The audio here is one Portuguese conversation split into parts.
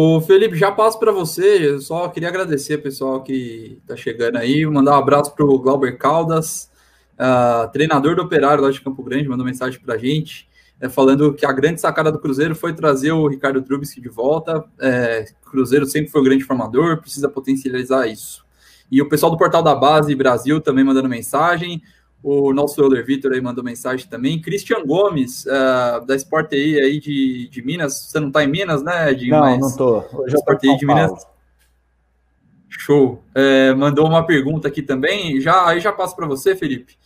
Ô, Felipe, já passo para você. Eu só queria agradecer o pessoal que está chegando aí, mandar um abraço para o Glauber Caldas, treinador do Operário lá de Campo Grande, mandou mensagem para a gente, falando que a grande sacada do Cruzeiro foi trazer o Ricardo Trubisky de volta. O Cruzeiro sempre foi o grande formador, precisa potencializar isso. E o pessoal do Portal da Base Brasil também mandando mensagem. O nosso Euler Vitor aí mandou mensagem também. Christian Gomes, da Sport TI aí de Minas. Você não está em Minas, né, Edinho? Não tô. Hoje eu tô em São Paulo. Minas. Show. Mandou uma pergunta aqui também. Aí já passo para você, Felipe.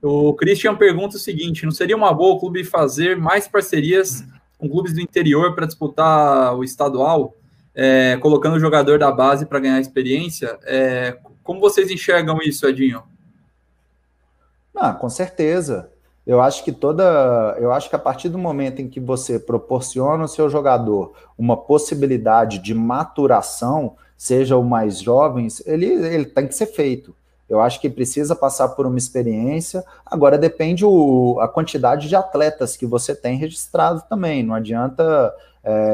O Christian pergunta o seguinte: não seria uma boa o clube fazer mais parcerias com clubes do interior para disputar o estadual, colocando o jogador da base para ganhar experiência? Como vocês enxergam isso, Edinho? Com certeza. Eu acho que a partir do momento em que você proporciona ao seu jogador uma possibilidade de maturação, seja o mais jovens, ele tem que ser feito. Eu acho que precisa passar por uma experiência. Agora depende a quantidade de atletas que você tem registrado também. Não adianta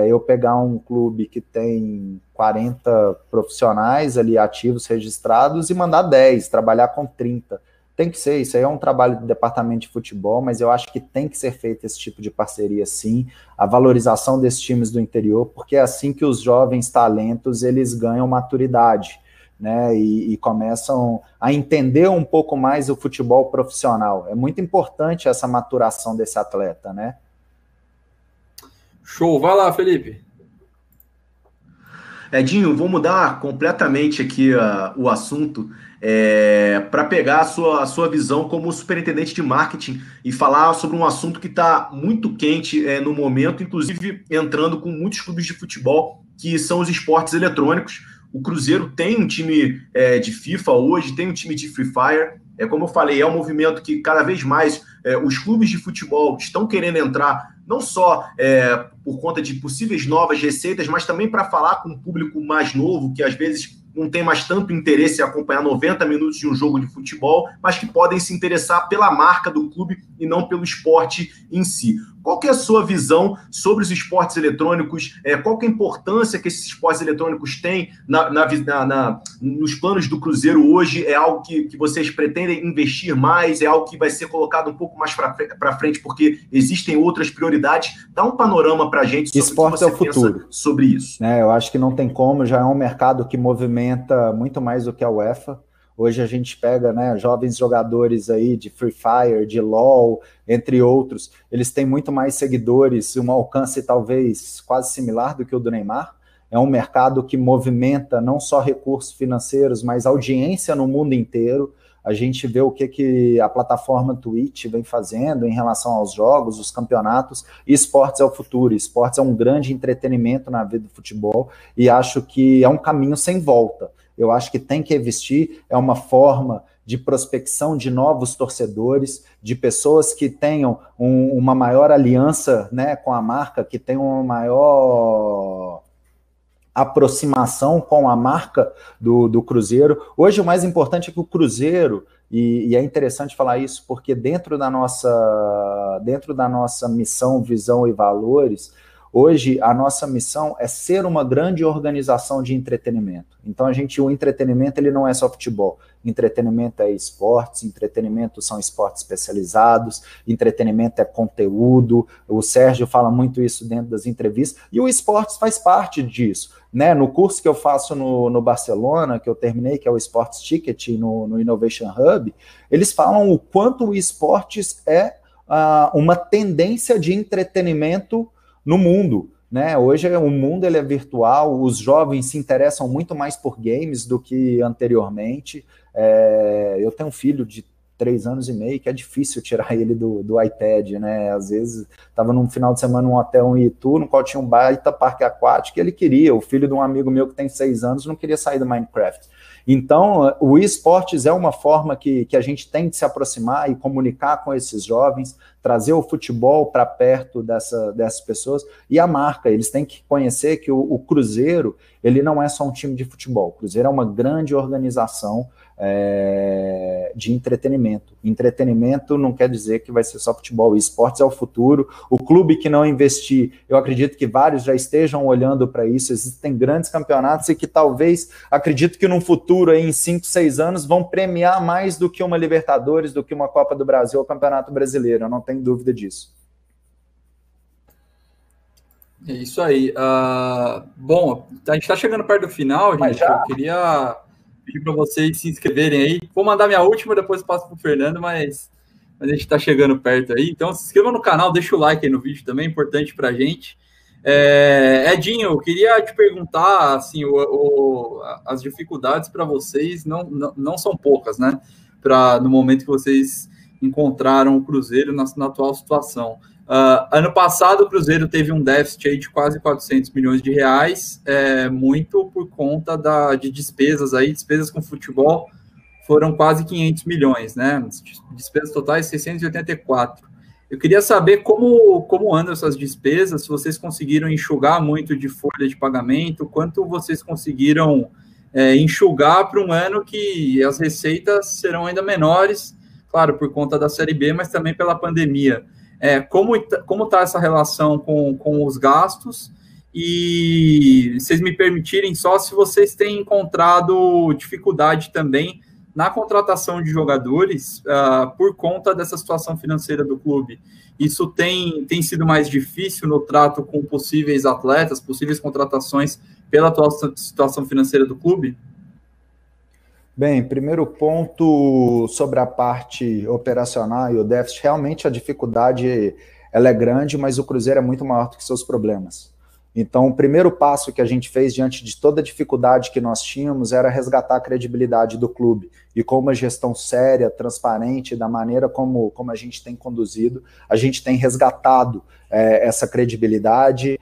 eu pegar um clube que tem 40 profissionais ali ativos registrados e mandar 10, trabalhar com 30. Tem que ser, isso aí é um trabalho do departamento de futebol, mas eu acho que tem que ser feito esse tipo de parceria sim, a valorização desses times do interior, porque é assim que os jovens talentos, eles ganham maturidade, né, e começam a entender um pouco mais o futebol profissional. É muito importante essa maturação desse atleta, né? Show, vai lá, Felipe. Edinho, vou mudar completamente aqui o assunto para pegar a sua visão como superintendente de marketing e falar sobre um assunto que está muito quente no momento, inclusive entrando com muitos clubes de futebol, que são os esportes eletrônicos. O Cruzeiro tem um time de FIFA hoje, tem um time de Free Fire. Como eu falei, é um movimento que cada vez mais os clubes de futebol estão querendo entrar, não só por conta de possíveis novas receitas, mas também para falar com um público mais novo, que às vezes não tem mais tanto interesse em acompanhar 90 minutos de um jogo de futebol, mas que podem se interessar pela marca do clube e não pelo esporte em si. Qual que é a sua visão sobre os esportes eletrônicos? Qual que é a importância que esses esportes eletrônicos têm nos planos do Cruzeiro hoje? É algo que vocês pretendem investir mais? É algo que vai ser colocado um pouco mais para frente porque existem outras prioridades? Dá um panorama para a gente sobre esporte o que você pensa sobre isso. Eu acho que não tem como, já é um mercado que movimenta muito mais do que a UEFA. Hoje a gente pega, né, jovens jogadores aí de Free Fire, de LoL, entre outros, eles têm muito mais seguidores, um alcance talvez quase similar do que o do Neymar. É um mercado que movimenta não só recursos financeiros, mas audiência no mundo inteiro. A gente vê o que a plataforma Twitch vem fazendo em relação aos jogos, os campeonatos, e esportes é o futuro. Esportes é um grande entretenimento na vida do futebol e acho que é um caminho sem volta. Eu acho que tem que investir, é uma forma de prospecção de novos torcedores, de pessoas que tenham uma maior aliança, né, com a marca, que tenham uma maior aproximação com a marca do Cruzeiro. Hoje o mais importante é que o Cruzeiro, e é interessante falar isso, porque dentro da nossa missão, visão e valores, hoje a nossa missão é ser uma grande organização de entretenimento. Então o entretenimento ele não é só futebol. Entretenimento é esportes, entretenimento são esportes especializados, entretenimento é conteúdo. O Sérgio fala muito isso dentro das entrevistas, e o esportes faz parte disso. Né? No curso que eu faço no Barcelona, que eu terminei, que é o Sports Ticket no Innovation Hub, eles falam o quanto o esportes é uma tendência de entretenimento no mundo, né? Hoje o mundo ele é virtual, os jovens se interessam muito mais por games do que anteriormente. Eu tenho um filho de 3 anos e meio que é difícil tirar ele do iPad, né? Às vezes estava num final de semana num hotel em Itu, no qual tinha um baita parque aquático, e ele queria, o filho de um amigo meu que tem 6 anos não queria sair do Minecraft. Então, o eSports é uma forma que a gente tem de se aproximar e comunicar com esses jovens, trazer o futebol para perto dessas pessoas, e a marca, eles têm que conhecer que o Cruzeiro, ele não é só um time de futebol, o Cruzeiro é uma grande organização, de entretenimento. Entretenimento não quer dizer que vai ser só futebol, esportes é o futuro. O clube que não investir, eu acredito que vários já estejam olhando para isso, existem grandes campeonatos e que talvez, acredito que no futuro, aí, em 5, 6 anos, vão premiar mais do que uma Libertadores, do que uma Copa do Brasil ou Campeonato Brasileiro, eu não tenho dúvida disso. É isso aí. Bom, a gente está chegando perto do final, gente. Eu queria pedir para vocês se inscreverem aí. Vou mandar minha última, depois passo para o Fernando, mas a gente está chegando perto aí. Então, se inscreva no canal, deixa o like aí no vídeo também, importante para a gente. Edinho, eu queria te perguntar, assim, as dificuldades para vocês não são poucas, né? No momento que vocês encontraram o Cruzeiro na atual situação. Ano passado, o Cruzeiro teve um déficit aí de quase 400 milhões de reais, muito por conta de despesas aí, despesas com futebol foram quase 500 milhões, né? Despesas totais 684. Eu queria saber como andam essas despesas, se vocês conseguiram enxugar muito de folha de pagamento, quanto vocês conseguiram enxugar para um ano que as receitas serão ainda menores, claro, por conta da Série B, mas também pela pandemia. Como está essa relação com os gastos? E vocês me permitirem só se vocês têm encontrado dificuldade também na contratação de jogadores por conta dessa situação financeira do clube. Isso tem sido mais difícil no trato com possíveis atletas, possíveis contratações pela atual situação financeira do clube? Bem, primeiro ponto sobre a parte operacional e o déficit, realmente a dificuldade ela é grande, mas o Cruzeiro é muito maior do que seus problemas. Então, o primeiro passo que a gente fez diante de toda a dificuldade que nós tínhamos era resgatar a credibilidade do clube. E com uma gestão séria, transparente, da maneira como a gente tem conduzido, a gente tem resgatado essa credibilidade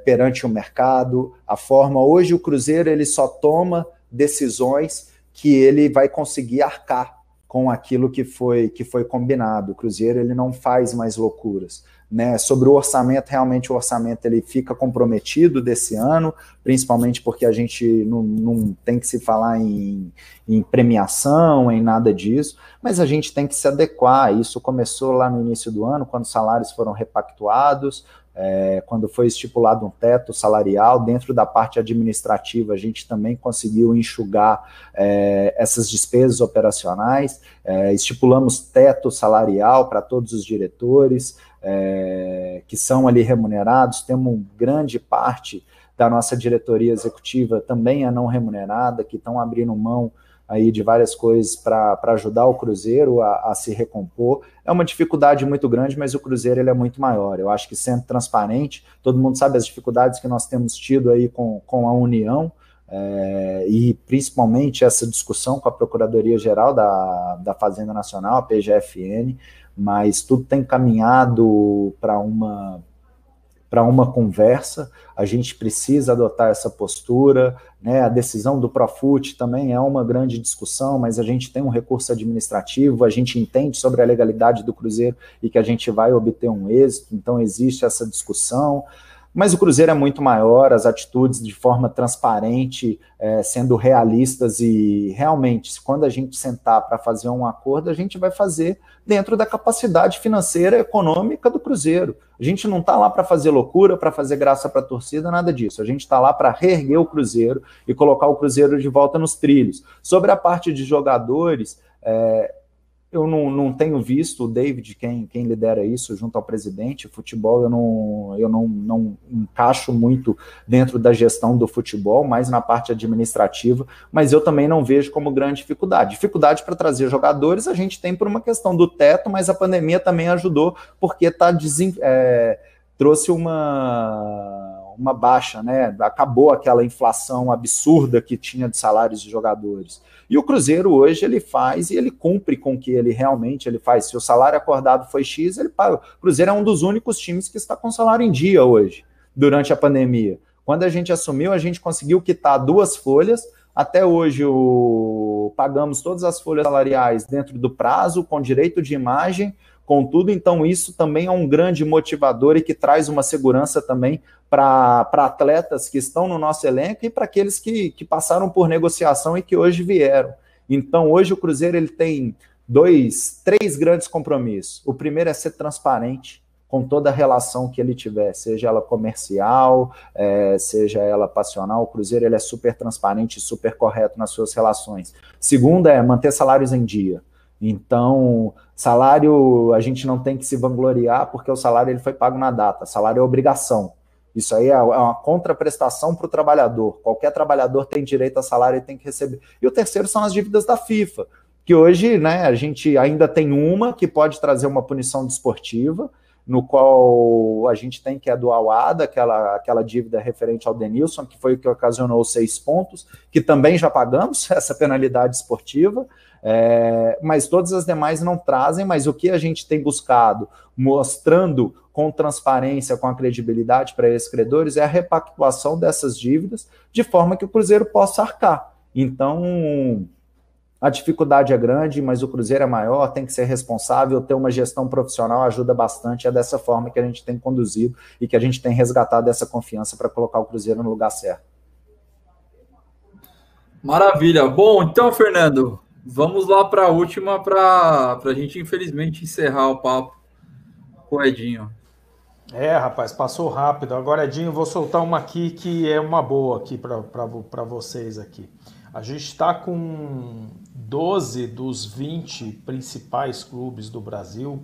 perante o mercado, a forma... Hoje o Cruzeiro ele só toma decisões que ele vai conseguir arcar com aquilo que foi combinado. O Cruzeiro ele não faz mais loucuras, né? Sobre o orçamento, realmente o orçamento ele fica comprometido desse ano, principalmente porque a gente não tem que se falar em premiação, em nada disso, mas a gente tem que se adequar. Isso começou lá no início do ano, quando os salários foram repactuados, quando foi estipulado um teto salarial. Dentro da parte administrativa, a gente também conseguiu enxugar essas despesas operacionais, estipulamos teto salarial para todos os diretores, que são ali remunerados. Temos grande parte da nossa diretoria executiva também é não remunerada, que estão abrindo mão aí de várias coisas para ajudar o Cruzeiro a se recompor. É uma dificuldade muito grande, mas o Cruzeiro ele é muito maior. Eu acho que, sendo transparente, todo mundo sabe as dificuldades que nós temos tido aí com a União, e principalmente essa discussão com a Procuradoria-Geral da Fazenda Nacional, a PGFN, mas tudo tem caminhado para uma conversa. A gente precisa adotar essa postura, né? A decisão do Profut também é uma grande discussão, mas a gente tem um recurso administrativo, a gente entende sobre a legalidade do Cruzeiro e que a gente vai obter um êxito, então existe essa discussão. Mas o Cruzeiro é muito maior, as atitudes de forma transparente, sendo realistas, e realmente, quando a gente sentar para fazer um acordo, a gente vai fazer dentro da capacidade financeira e econômica do Cruzeiro. A gente não está lá para fazer loucura, para fazer graça para a torcida, nada disso. A gente está lá para reerguer o Cruzeiro e colocar o Cruzeiro de volta nos trilhos. Sobre a parte de jogadores, eu não tenho visto o David, quem lidera isso, junto ao presidente. Futebol eu não encaixo muito dentro da gestão do futebol, mais na parte administrativa, mas eu também não vejo como grande dificuldade. Dificuldade para trazer jogadores a gente tem por uma questão do teto, mas a pandemia também ajudou, porque trouxe uma baixa, né? Acabou aquela inflação absurda que tinha de salários de jogadores. E o Cruzeiro hoje ele faz e ele cumpre com o que ele realmente faz. Se o salário acordado foi X, ele paga. O Cruzeiro é um dos únicos times que está com salário em dia hoje, durante a pandemia. Quando a gente assumiu, a gente conseguiu quitar 2 folhas. Até hoje pagamos todas as folhas salariais dentro do prazo, com direito de imagem, com tudo. Então isso também é um grande motivador e que traz uma segurança também para atletas que estão no nosso elenco e para aqueles que passaram por negociação e que hoje vieram. Então, hoje o Cruzeiro ele tem três grandes compromissos. O primeiro é ser transparente com toda a relação que ele tiver, seja ela comercial, seja ela passional. O Cruzeiro ele é super transparente e super correto nas suas relações. Segundo é manter salários em dia. Então, salário a gente não tem que se vangloriar, porque o salário ele foi pago na data. Salário é obrigação. Isso aí é uma contraprestação para o trabalhador. Qualquer trabalhador tem direito a salário e tem que receber. E o terceiro são as dívidas da FIFA, que hoje, né, a gente ainda tem uma que pode trazer uma punição desportiva, no qual a gente tem que é do Awada, aquela dívida referente ao Denilson, que foi o que ocasionou 6 pontos, que também já pagamos essa penalidade esportiva, mas todas as demais não trazem, mas o que a gente tem buscado, mostrando com transparência, com a credibilidade para esses credores, é a repactuação dessas dívidas, de forma que o Cruzeiro possa arcar. Então, a dificuldade é grande, mas o Cruzeiro é maior, tem que ser responsável, ter uma gestão profissional ajuda bastante, é dessa forma que a gente tem conduzido e que a gente tem resgatado essa confiança para colocar o Cruzeiro no lugar certo. Maravilha. Bom, então, Fernando, vamos lá para a última, para a gente, infelizmente, encerrar o papo com o Edinho. Rapaz, passou rápido. Agora, Edinho, vou soltar uma aqui que é uma boa aqui para vocês aqui. A gente está com 12 dos 20 principais clubes do Brasil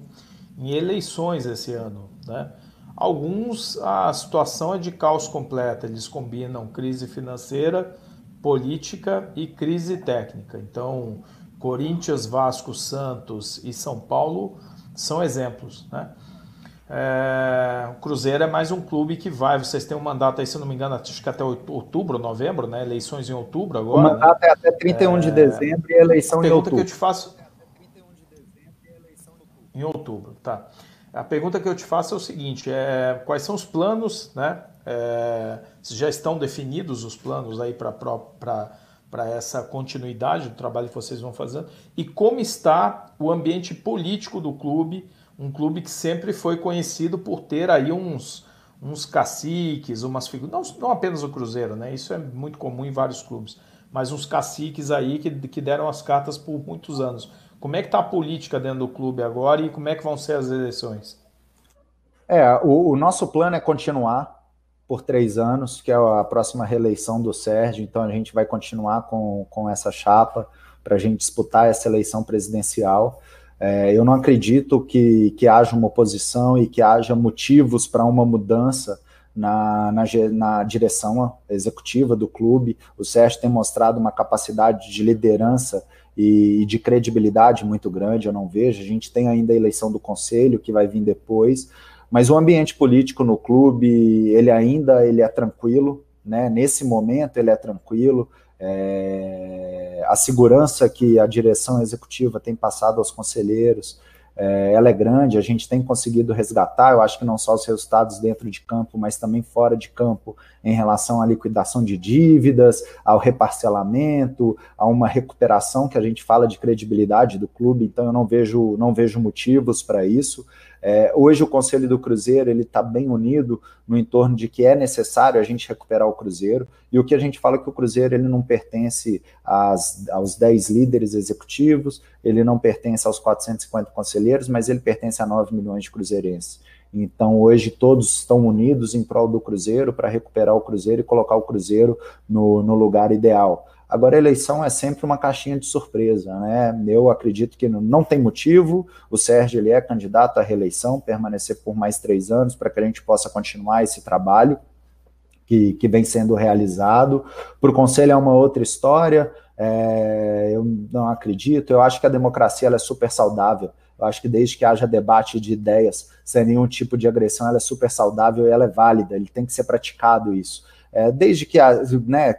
em eleições esse ano, né? Alguns, a situação é de caos completo, eles combinam crise financeira, política e crise técnica. Então, Corinthians, Vasco, Santos e São Paulo são exemplos, né? O Cruzeiro é mais um clube que vocês têm um mandato aí, se não me engano, acho que até outubro, novembro, né? Eleições em outubro agora. O mandato, né? É até 31 de dezembro e a eleição em outubro. A pergunta que eu te faço... Em outubro, tá. A pergunta que eu te faço é o seguinte, quais são os planos, né? Se já estão definidos os planos aí para essa continuidade do trabalho que vocês vão fazendo, e como está o ambiente político do clube, um clube que sempre foi conhecido por ter aí uns caciques, umas figuras, não apenas o Cruzeiro, né? Isso é muito comum em vários clubes, mas uns caciques aí que deram as cartas por muitos anos. Como é que está a política dentro do clube agora e como é que vão ser as eleições? O nosso plano é continuar por 3 anos, que é a próxima reeleição do Sérgio, então a gente vai continuar com essa chapa para a gente disputar essa eleição presidencial. Eu não acredito que haja uma oposição e que haja motivos para uma mudança na direção executiva do clube. O Sérgio tem mostrado uma capacidade de liderança e de credibilidade muito grande, eu não vejo. A gente tem ainda a eleição do conselho, que vai vir depois, mas o ambiente político no clube, ele é tranquilo, né? Nesse momento ele é tranquilo. A segurança que a direção executiva tem passado aos conselheiros, ela é grande, a gente tem conseguido resgatar, eu acho que não só os resultados dentro de campo, mas também fora de campo, em relação à liquidação de dívidas, ao reparcelamento, a uma recuperação que a gente fala de credibilidade do clube, então eu não vejo motivos para isso. Hoje o Conselho do Cruzeiro ele está bem unido no entorno de que é necessário a gente recuperar o Cruzeiro, e o que a gente fala é que o Cruzeiro ele não pertence aos 10 líderes executivos, ele não pertence aos 450 conselheiros, mas ele pertence a 9 milhões de cruzeirenses. Então hoje todos estão unidos em prol do Cruzeiro para recuperar o Cruzeiro e colocar o Cruzeiro no lugar ideal. Agora, a eleição é sempre uma caixinha de surpresa, né? Eu acredito que não tem motivo, o Sérgio ele é candidato à reeleição, permanecer por mais 3 anos para que a gente possa continuar esse trabalho que vem sendo realizado. Para o Conselho é uma outra história, eu não acredito, eu acho que a democracia ela é super saudável. Eu acho que desde que haja debate de ideias, sem nenhum tipo de agressão, ela é super saudável e ela é válida, ele tem que ser praticado isso. Desde que,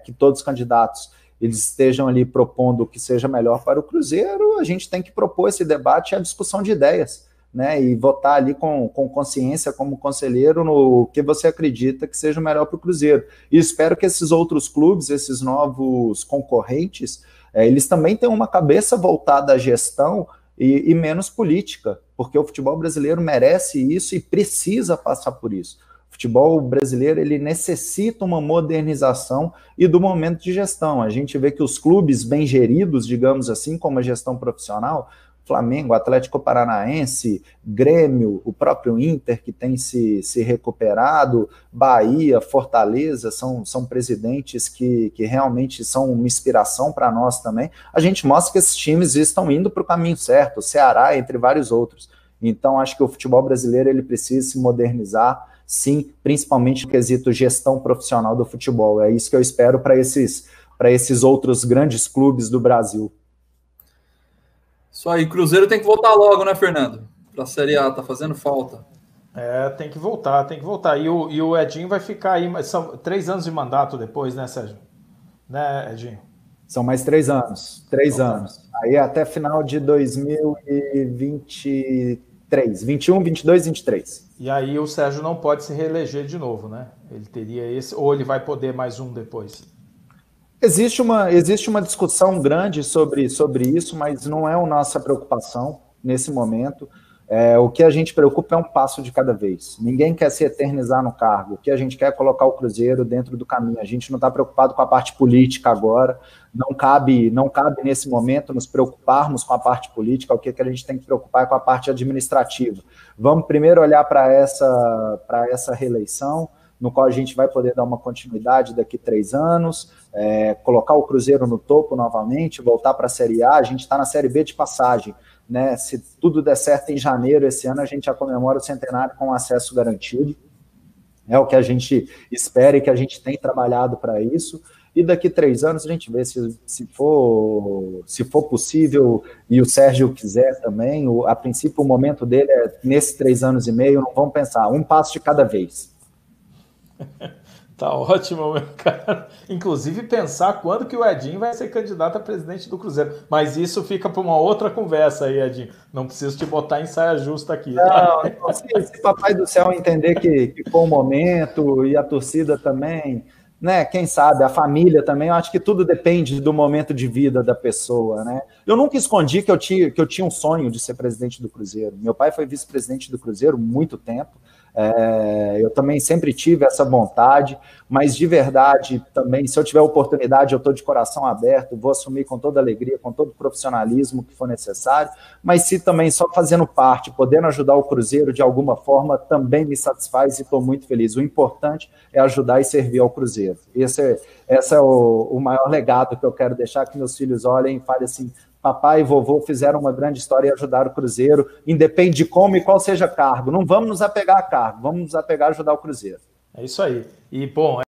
que todos os candidatos eles estejam ali propondo o que seja melhor para o Cruzeiro, a gente tem que propor esse debate e a discussão de ideias, né? E votar ali com consciência como conselheiro no que você acredita que seja o melhor para o Cruzeiro. E espero que esses outros clubes, esses novos concorrentes, eles também tenham uma cabeça voltada à gestão e menos política, porque o futebol brasileiro merece isso e precisa passar por isso. O futebol brasileiro, ele necessita uma modernização e do momento de gestão. A gente vê que os clubes bem geridos, digamos assim, como a gestão profissional, Flamengo, Atlético Paranaense, Grêmio, o próprio Inter, que tem se recuperado, Bahia, Fortaleza, são presidentes que realmente são uma inspiração para nós também. A gente mostra que esses times estão indo para o caminho certo, o Ceará, entre vários outros. Então, acho que o futebol brasileiro ele precisa se modernizar, sim, principalmente no quesito gestão profissional do futebol. É isso que eu espero para esses outros grandes clubes do Brasil. Isso aí, Cruzeiro tem que voltar logo, né, Fernando? Para a Série A, tá fazendo falta. Tem que voltar. E o Edinho vai ficar aí, mas são 3 anos de mandato depois, né, Sérgio? Né, Edinho? São mais 3 anos. 3 anos. Aí até final de 2023. 21, 22, 23. E aí o Sérgio não pode se reeleger de novo, né? Ele teria esse, ou ele vai poder mais um depois? Existe uma discussão grande sobre isso, mas não é a nossa preocupação nesse momento. O que a gente preocupa é um passo de cada vez. Ninguém quer se eternizar no cargo. O que a gente quer é colocar o Cruzeiro dentro do caminho. A gente não está preocupado com a parte política agora. Não cabe nesse momento nos preocuparmos com a parte política. O que a gente tem que preocupar é com a parte administrativa. Vamos primeiro olhar para essa reeleição, no qual a gente vai poder dar uma continuidade daqui 3 anos, colocar o Cruzeiro no topo novamente, voltar para a Série A. A gente está na Série B de passagem, né? Se tudo der certo em janeiro esse ano, a gente já comemora o centenário com acesso garantido. É o que a gente espera e que a gente tem trabalhado para isso. E daqui 3 anos a gente vê se for possível e o Sérgio quiser também. A princípio o momento dele é nesses 3 anos e meio, não vamos pensar, um passo de cada vez. Tá ótimo, meu cara. Inclusive pensar quando que o Edinho vai ser candidato a presidente do Cruzeiro. Mas isso fica para uma outra conversa aí, Edinho. Não preciso te botar em saia justa aqui. Tá? Não, se Papai do Céu entender que foi um momento e a torcida também, né? Quem sabe, a família também, eu acho que tudo depende do momento de vida da pessoa, né? Eu nunca escondi que eu tinha um sonho de ser presidente do Cruzeiro. Meu pai foi vice-presidente do Cruzeiro muito tempo. Eu também sempre tive essa vontade, mas de verdade também, se eu tiver oportunidade, eu estou de coração aberto, vou assumir com toda alegria, com todo o profissionalismo que for necessário, mas se também só fazendo parte, podendo ajudar o Cruzeiro de alguma forma, também me satisfaz e estou muito feliz. O importante é ajudar e servir ao Cruzeiro. Esse é o maior legado que eu quero deixar, que meus filhos olhem e falem assim: papai e vovô fizeram uma grande história e ajudaram o Cruzeiro, independe de como e qual seja cargo. Não vamos nos apegar a cargo, vamos nos apegar a ajudar o Cruzeiro. É isso aí. E, bom,